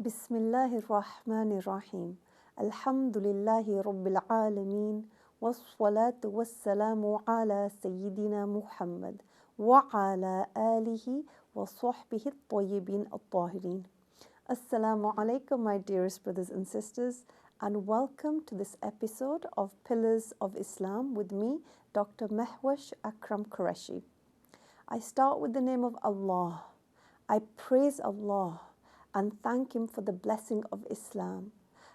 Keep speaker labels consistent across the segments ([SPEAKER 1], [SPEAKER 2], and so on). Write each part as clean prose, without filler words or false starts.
[SPEAKER 1] Bismillahir Rahmanir Rahim. Alhamdulillahi Rabbil Alameen. Wassalatu wassalamu ala Sayyidina Muhammad wa ala alihi wa sahbihi at-tayyibin at-tahirin. Assalamu alaikum, my dearest brothers and sisters, and welcome to this episode of Pillars of Islam with me, Dr. Mehwash Akram Qureshi. I start with the name of Allah. I praise Allah and thank Him for the blessing of Islam.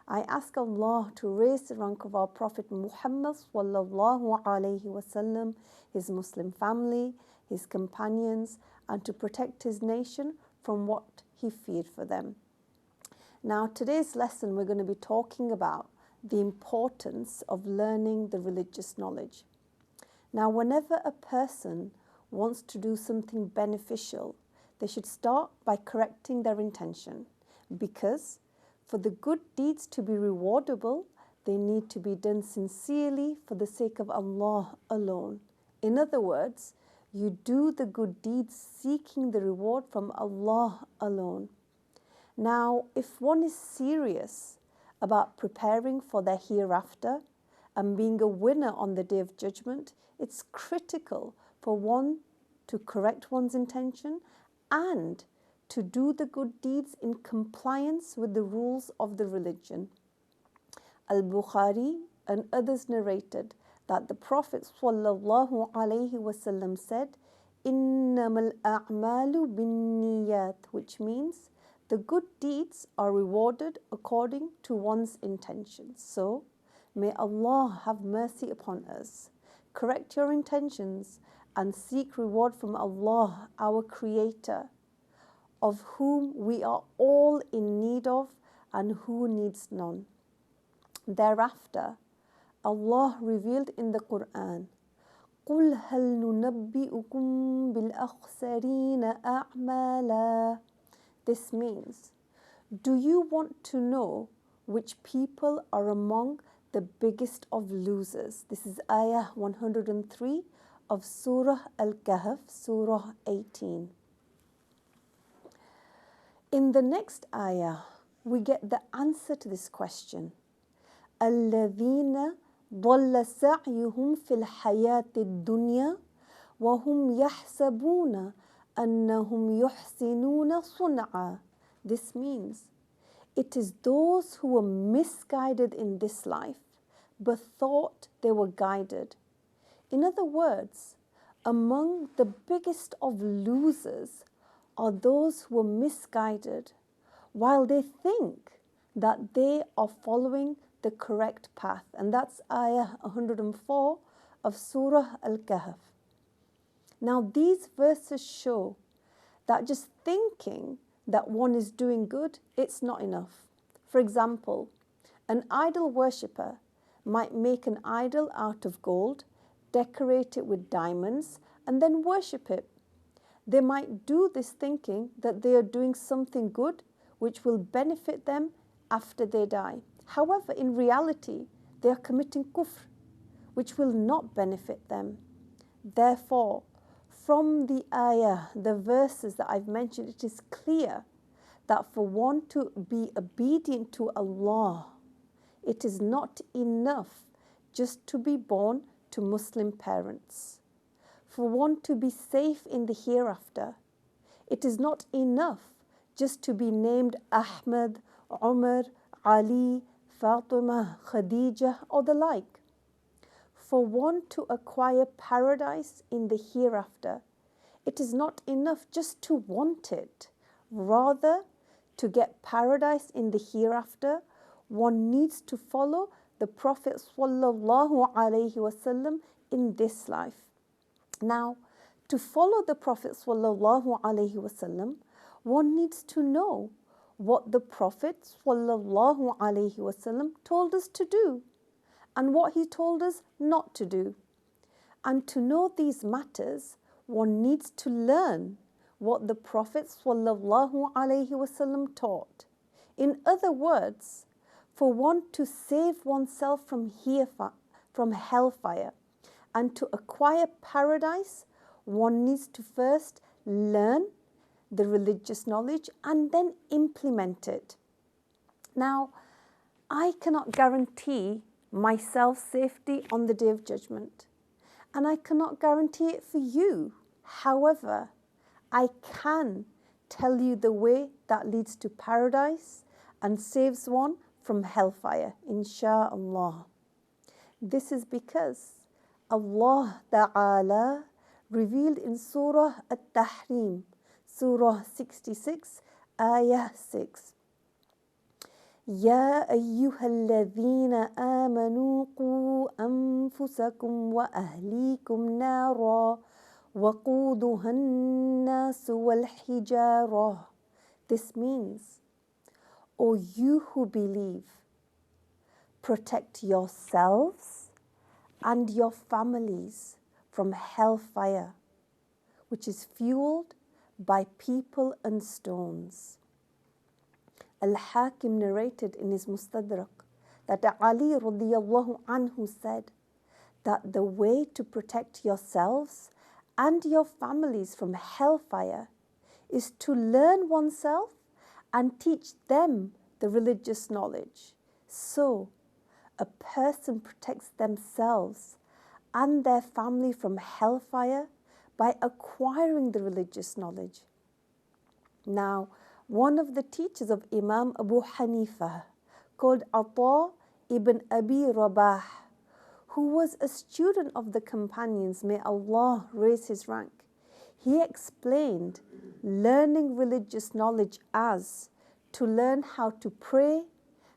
[SPEAKER 1] I ask Allah to raise the rank of our Prophet Muhammad sallallahu alaihi wasallam, his Muslim family, his companions, and to protect his nation from what he feared for them. Now, today's lesson we're going to be talking about the importance of learning the religious knowledge. Now, whenever a person wants to do something beneficial, they should start by correcting their intention, because for the good deeds to be rewardable, they need to be done sincerely for the sake of Allah alone. In other words, you do the good deeds seeking the reward from Allah alone. Now, if one is serious about preparing for their hereafter and being a winner on the Day of Judgment, it's critical for one to correct one's intention and to do the good deeds in compliance with the rules of the religion. Al-Bukhari and others narrated that the Prophet sallallahu alaihi wasallam said, "Innamal a'malu binniyat," which means the good deeds are rewarded according to one's intentions. So, may Allah have mercy upon us. Correct your intentions and seek reward from Allah, our Creator, of whom we are all in need of and who needs none. Thereafter, Allah revealed in the Quran, قُلْ هَلْ نُنَبِّئُكُمْ بِالْأَخْسَرِينَ أَعْمَالًا. This means, do you want to know which people are among the biggest of losers? This is Ayah 103 of Surah Al-Kahf, Surah 18. In the next ayah, we get the answer to this question. الَّذِينَ ضَلَّ سَعْيُهُمْ فِي الْحَيَاةِ الدُّنْيَا وَهُمْ يَحْسَبُونَ أَنَّهُمْ يُحْسِنُونَ صُنْعًا. This means, it is those who were misguided in this life, but thought they were guided. In other words, among the biggest of losers are those who are misguided, while they think that they are following the correct path. And that's Ayah 104 of Surah Al-Kahf. Now, these verses show that just thinking that one is doing good, it's not enough. For example, an idol worshipper might make an idol out of gold, decorate it with diamonds, and then worship it. They might do this thinking that they are doing something good which will benefit them after they die. However, in reality, they are committing kufr, which will not benefit them. Therefore, from the ayah, the verses that I've mentioned, it is clear that for one to be obedient to Allah, it is not enough just to be born to Muslim parents. For one to be safe in the hereafter, it is not enough just to be named Ahmed, Umar, Ali, Fatima, Khadija, or the like. For one to acquire paradise in the hereafter, it is not enough just to want it. Rather, to get paradise in the hereafter, one needs to follow the Prophet sallallahu alaihi wasallam in this life. Now, to follow the Prophet sallallahu alaihi wasallam, one needs to know what the Prophet sallallahu alaihi wasallam told us to do and what he told us not to do. And to know these matters, one needs to learn what the Prophet sallallahu alaihi wasallam taught. In other words, for one to save oneself from hellfire and to acquire paradise, one needs to first learn the religious knowledge and then implement it. Now, I cannot guarantee myself safety on the Day of Judgment, and I cannot guarantee it for you. However, I can tell you the way that leads to paradise and saves one from hellfire, insha'Allah. This is because Allah Ta'ala revealed in Surah At-Tahrim, Surah 66, Ayah 6. يا أيها الذين آمنوا قوا أنفسكم وأهليكم نارا وقودها الناس والحجارة. This means, O you who believe, protect yourselves and your families from hellfire, which is fueled by people and stones. Al-Hakim narrated in his Mustadrak that Ali radiyallahu anhu said that the way to protect yourselves and your families from hellfire is to learn oneself and teach them the religious knowledge. So, a person protects themselves and their family from hellfire by acquiring the religious knowledge. Now, one of the teachers of Imam Abu Hanifa, called Ata ibn Abi Rabah, who was a student of the companions, may Allah raise his rank, he explained learning religious knowledge as to learn how to pray,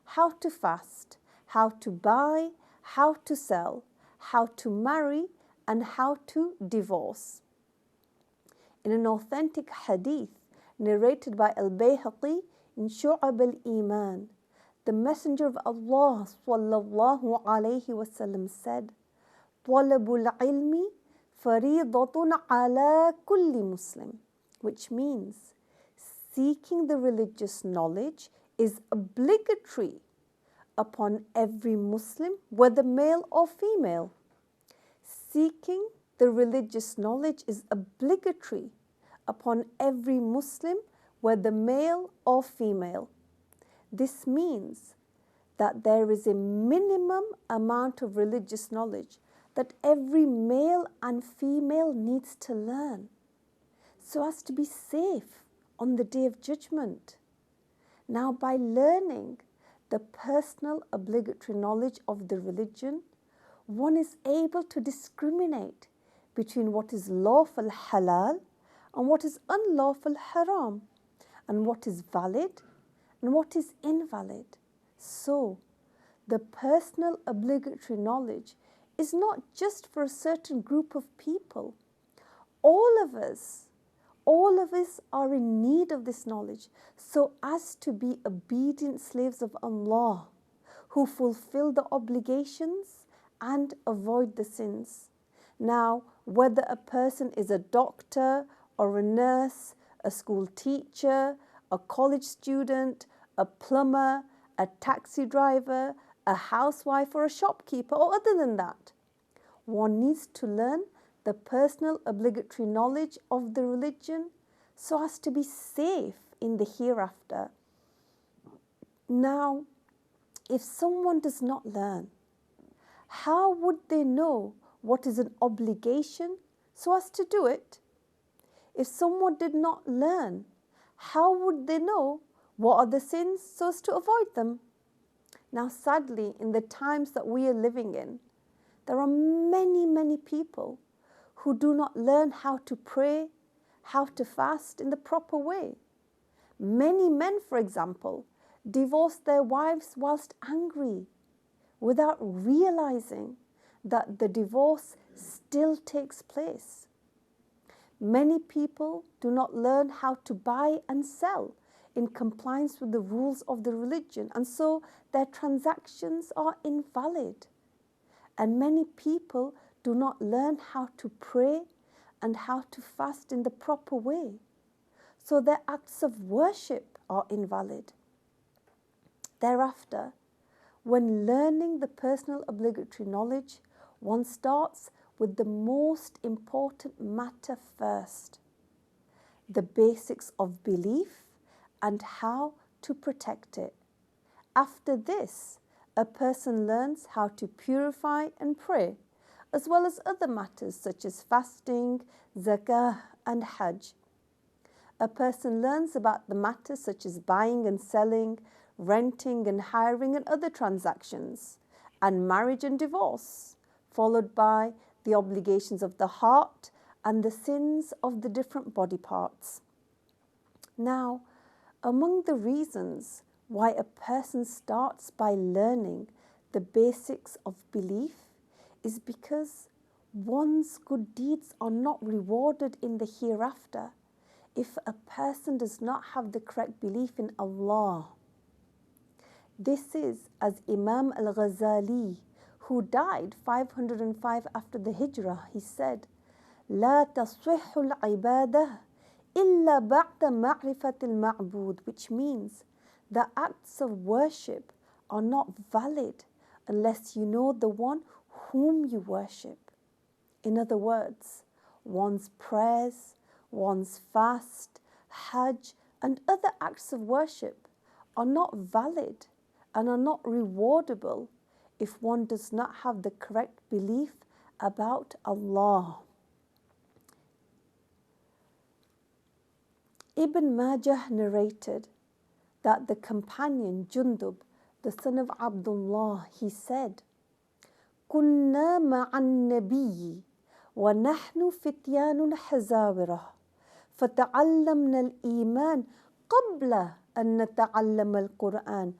[SPEAKER 1] how to fast, how to buy, how to sell, how to marry, and how to divorce. In an authentic hadith narrated by Al-Bayhaqi in Shu'ab al-Iman, the Messenger of Allah sallallahu alayhi wasallam said, "Talabul ilmi faridatun ala kulli Muslim," which means seeking the religious knowledge is obligatory upon every Muslim, whether male or female. Seeking the religious knowledge is obligatory upon every Muslim, whether male or female. This means that there is a minimum amount of religious knowledge that every male and female needs to learn so as to be safe on the Day of Judgment. Now, by learning the personal obligatory knowledge of the religion, one is able to discriminate between what is lawful halal and what is unlawful haram, and what is valid and what is invalid. So, the personal obligatory knowledge is not just for a certain group of people. All of us are in need of this knowledge so as to be obedient slaves of Allah who fulfill the obligations and avoid the sins. Now, whether a person is a doctor or a nurse, a school teacher, a college student, a plumber, a taxi driver, a housewife, or a shopkeeper, or other than that, one needs to learn the personal obligatory knowledge of the religion so as to be safe in the hereafter. Now, if someone does not learn, how would they know what is an obligation so as to do it? If someone did not learn, how would they know what are the sins so as to avoid them? Now, sadly, in the times that we are living in, there are many people who do not learn how to pray, how to fast in the proper way. Many men, for example, divorce their wives whilst angry, without realizing that the divorce still takes place. Many people do not learn how to buy and sell in compliance with the rules of the religion, and so their transactions are invalid. And many people do not learn how to pray and how to fast in the proper way, so their acts of worship are invalid. Thereafter, when learning the personal obligatory knowledge, one starts with the most important matter first, the basics of belief and how to protect it. After this, a person learns how to purify and pray, as well as other matters such as fasting, zakah, and hajj. A person learns about the matters such as buying and selling, renting and hiring, and other transactions, and marriage and divorce, followed by the obligations of the heart and the sins of the different body parts. Now, among the reasons why a person starts by learning the basics of belief is because one's good deeds are not rewarded in the hereafter if a person does not have the correct belief in Allah. This is as Imam al-Ghazali, who died 505 after the Hijrah, he said, لا تصح العبادة إلا بعد معرفة المعبود, which means the acts of worship are not valid unless you know the one whom you worship. In other words, one's prayers, one's fast, hajj, and other acts of worship are not valid and are not rewardable if one does not have the correct belief about Allah. Ibn Majah narrated that the companion Jundub, the son of Abdullah, he said, كنا مع النبي ونحن فتيان حزاورة فتعلمنا الإيمان قبل أن نتعلم القرآن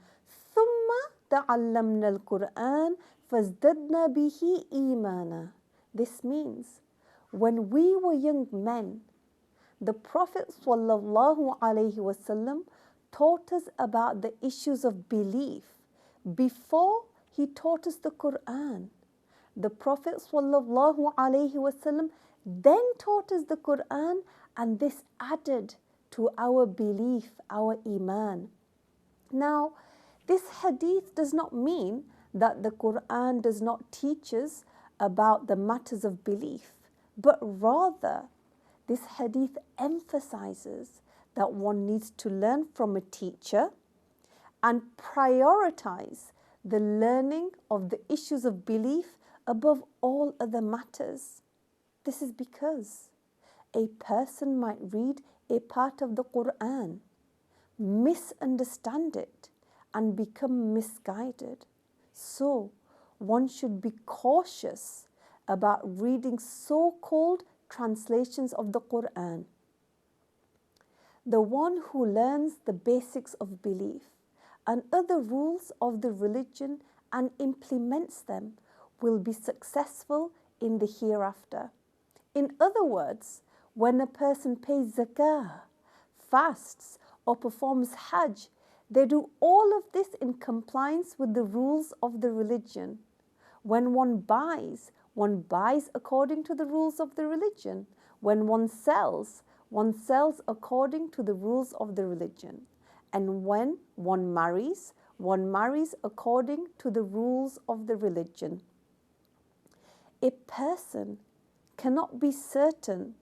[SPEAKER 1] ثم تعلمنا القرآن فازددنا به إيمانا. This means, when we were young men, the Prophet ﷺ taught us about the issues of belief before he taught us the Quran. The Prophet ﷺ then taught us the Quran, and this added to our belief, our iman. Now, this hadith does not mean that the Quran does not teach us about the matters of belief, but rather this hadith emphasizes that one needs to learn from a teacher and prioritize the learning of the issues of belief above all other matters. This is because a person might read a part of the Quran, misunderstand it, and become misguided. So, one should be cautious about reading so-called translations of the Quran. The one who learns the basics of belief and other rules of the religion and implements them will be successful in the hereafter. In other words, when a person pays zakah, fasts, or performs hajj, they do all of this in compliance with the rules of the religion. When one buys according to the rules of the religion. When one sells according to the rules of the religion. And when one marries according to the rules of the religion. A person cannot be certain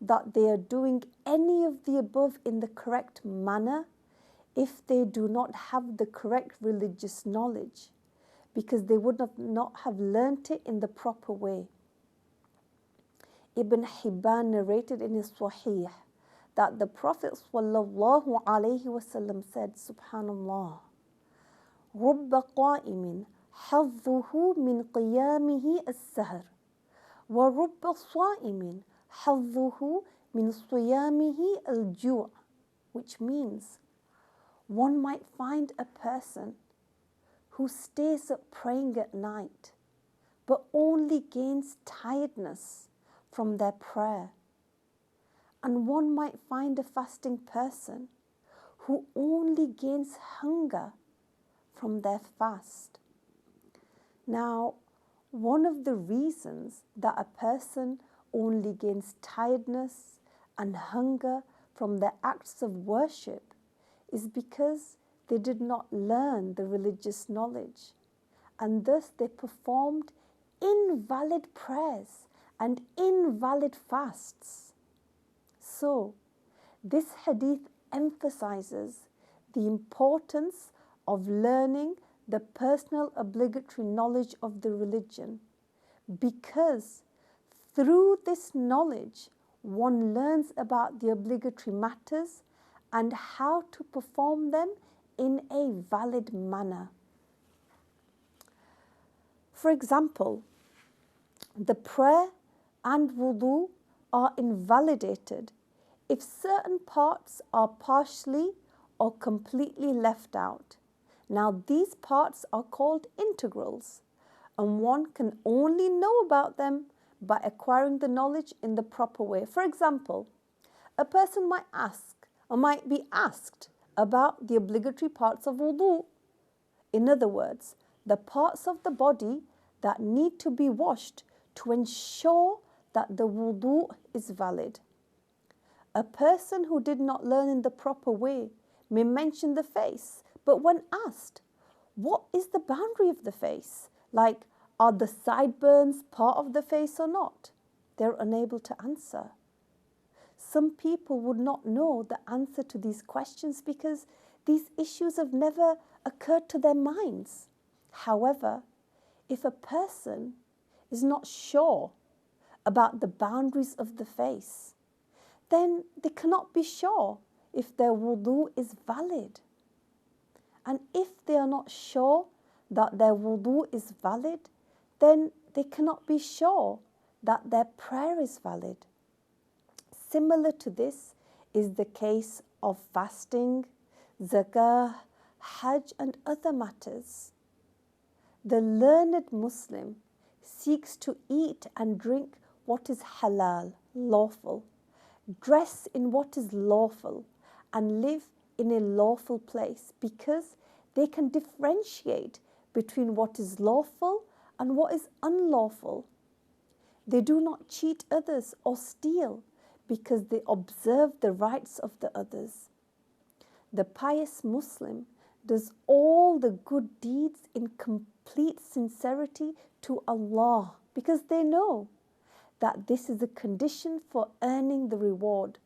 [SPEAKER 1] that they are doing any of the above in the correct manner if they do not have the correct religious knowledge, because they would not have learnt it in the proper way. Ibn Hibban narrated in his Sahih that the Prophet ﷺ said, Subhanallah, رُبَّ قَائِمٍ حَظُّهُ مِنْ قِيَامِهِ السَّهْرِ وَرُبَّ صَائِمٍ حَظُّهُ مِنْ صِيَامِهِ الْجُوعِ, which means one might find a person who stays up praying at night but only gains tiredness from their prayer. And one might find a fasting person who only gains hunger from their fast. Now, one of the reasons that a person only gains tiredness and hunger from their acts of worship is because they did not learn the religious knowledge, and thus they performed invalid prayers and invalid fasts. So, this hadith emphasizes the importance of learning the personal obligatory knowledge of the religion, because through this knowledge one learns about the obligatory matters and how to perform them in a valid manner. For example, the prayer and wudu are invalidated if certain parts are partially or completely left out. Now, these parts are called integrals, and one can only know about them by acquiring the knowledge in the proper way. For example, a person might ask or might be asked about the obligatory parts of wudu. In other words, the parts of the body that need to be washed to ensure that the wudu is valid. A person who did not learn in the proper way may mention the face, but when asked, what is the boundary of the face? Like, are the sideburns part of the face or not? They're unable to answer. Some people would not know the answer to these questions because these issues have never occurred to their minds. However, if a person is not sure about the boundaries of the face, then they cannot be sure if their wudu is valid. And if they are not sure that their wudu is valid, then they cannot be sure that their prayer is valid. Similar to this is the case of fasting, zakah, hajj and other matters. The learned Muslim seeks to eat and drink what is halal, lawful, dress in what is lawful, and live in a lawful place because they can differentiate between what is lawful and what is unlawful. They do not cheat others or steal because they observe the rights of the others. The pious Muslim does all the good deeds in complete sincerity to Allah because they know that this is a condition for earning the reward,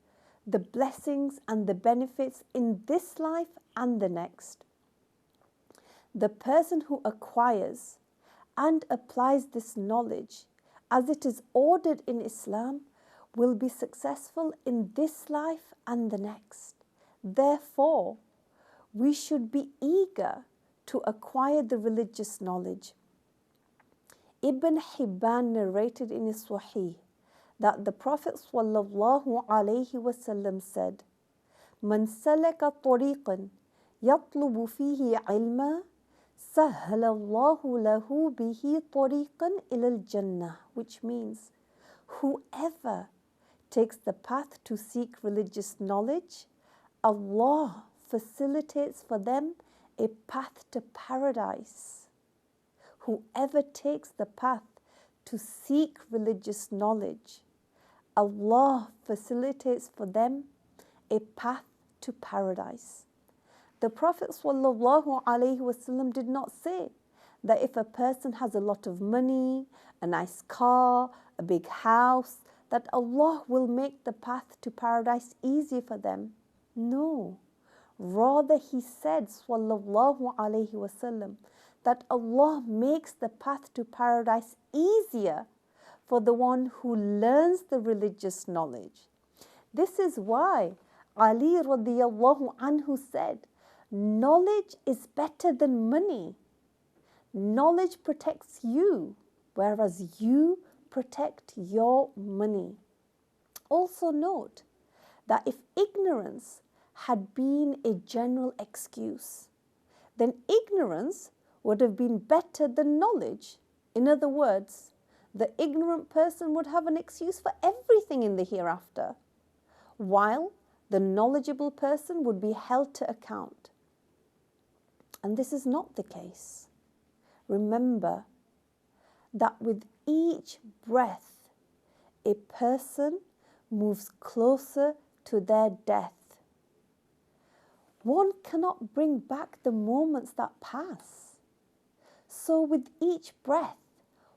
[SPEAKER 1] the blessings and the benefits in this life and the next. The person who acquires and applies this knowledge as it is ordered in Islam will be successful in this life and the next. Therefore, we should be eager to acquire the religious knowledge. Ibn Hibban narrated in his Sahih that the Prophet ﷺ said, "Man salaka tariqan yatlubu fihi ilma, sahhala Allahu lahu bihi tariqan ilal jannah," which means, whoever takes the path to seek religious knowledge, Allah facilitates for them a path to paradise. Whoever takes the path to seek religious knowledge, Allah facilitates for them a path to paradise. The Prophet ﷺ did not say that if a person has a lot of money, a nice car, a big house, that Allah will make the path to paradise easy for them. No. Rather, he said, ﷺ, that Allah makes the path to paradise easier for the one who learns the religious knowledge. This is why Ali radiyallahu anhu said, knowledge is better than money. Knowledge protects you, whereas you protect your money. Also note that if ignorance had been a general excuse, then ignorance would have been better than knowledge. In other words, the ignorant person would have an excuse for everything in the hereafter, while the knowledgeable person would be held to account. And this is not the case. Remember that with each breath, a person moves closer to their death. One cannot bring back the moments that pass. So with each breath,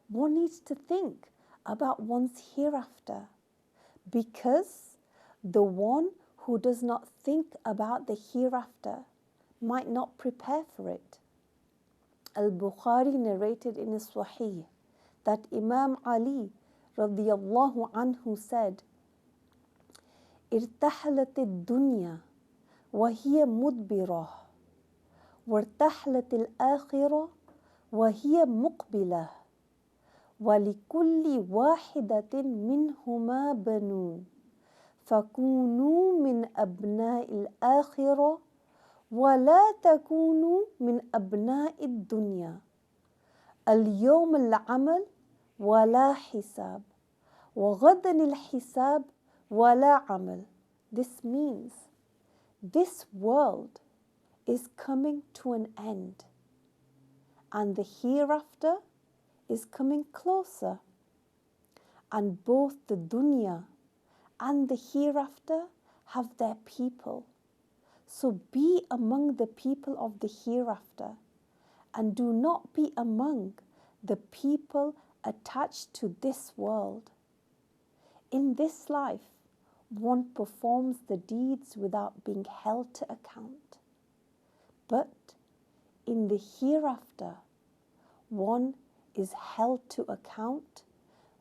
[SPEAKER 1] one needs to think about one's hereafter, because the one who does not think about the hereafter might not prepare for it. Al-Bukhari narrated in his Sahih that Imam Ali radiyallahu anhu said, ارتحلت الدنيا وهي مدبرة وارتحلت الآخرة وهي مقبلة ولكل واحدة منهما بنون فكونوا من أبناء الآخرة ولا تكونوا من أبناء الدنيا اليوم العمل ولا حساب وغدا الحساب ولا عمل. This means this world is coming to an end and the hereafter is coming closer, and both the dunya and the hereafter have their people. So be among the people of the hereafter and do not be among the people attached to this world. In this life, one performs the deeds without being held to account. But in the hereafter, one is held to account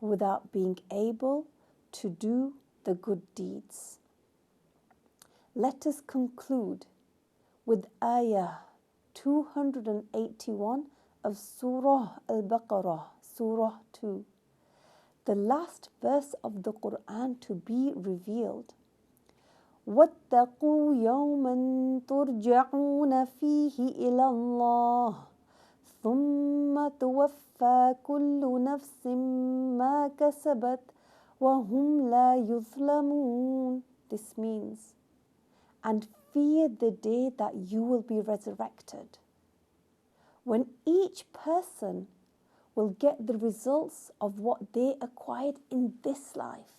[SPEAKER 1] without being able to do the good deeds. Let us conclude with ayah 281 of Surah Al-Baqarah, Surah 2, the last verse of the Quran to be revealed. وَاتَّقُوا يَوْمًا تُرْجَعُونَ فِيهِ إِلَى اللَّهِ ثُمَّ تُوَفَّى كُلُّ نَفْسٍ مَا كَسَبَتْ وَهُمْ لَا يُظْلَمُونَ. This means, and fear the day that you will be resurrected, when each person will get the results of what they acquired in this life,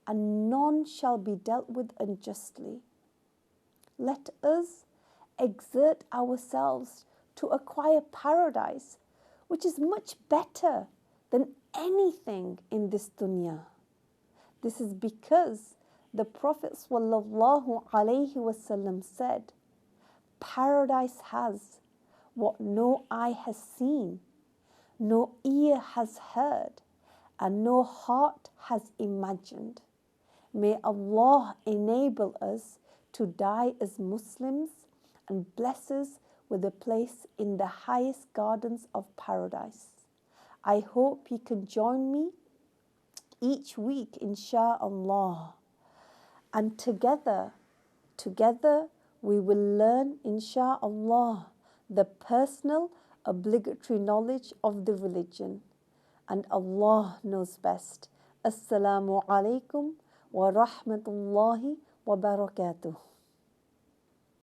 [SPEAKER 1] and none shall be dealt with unjustly. Let us exert ourselves to acquire paradise, which is much better than anything in this dunya. This is because the Prophet ﷺ said, paradise has what no eye has seen, no ear has heard, and no heart has imagined. May Allah enable us to die as Muslims and bless us with a place in the highest gardens of paradise. I hope you can join me each week, insha'Allah. And together we will learn, insha'Allah, the personal obligatory knowledge of the religion. And Allah knows best. Assalamu alaikum wa rahmatullahi wa barakatuh.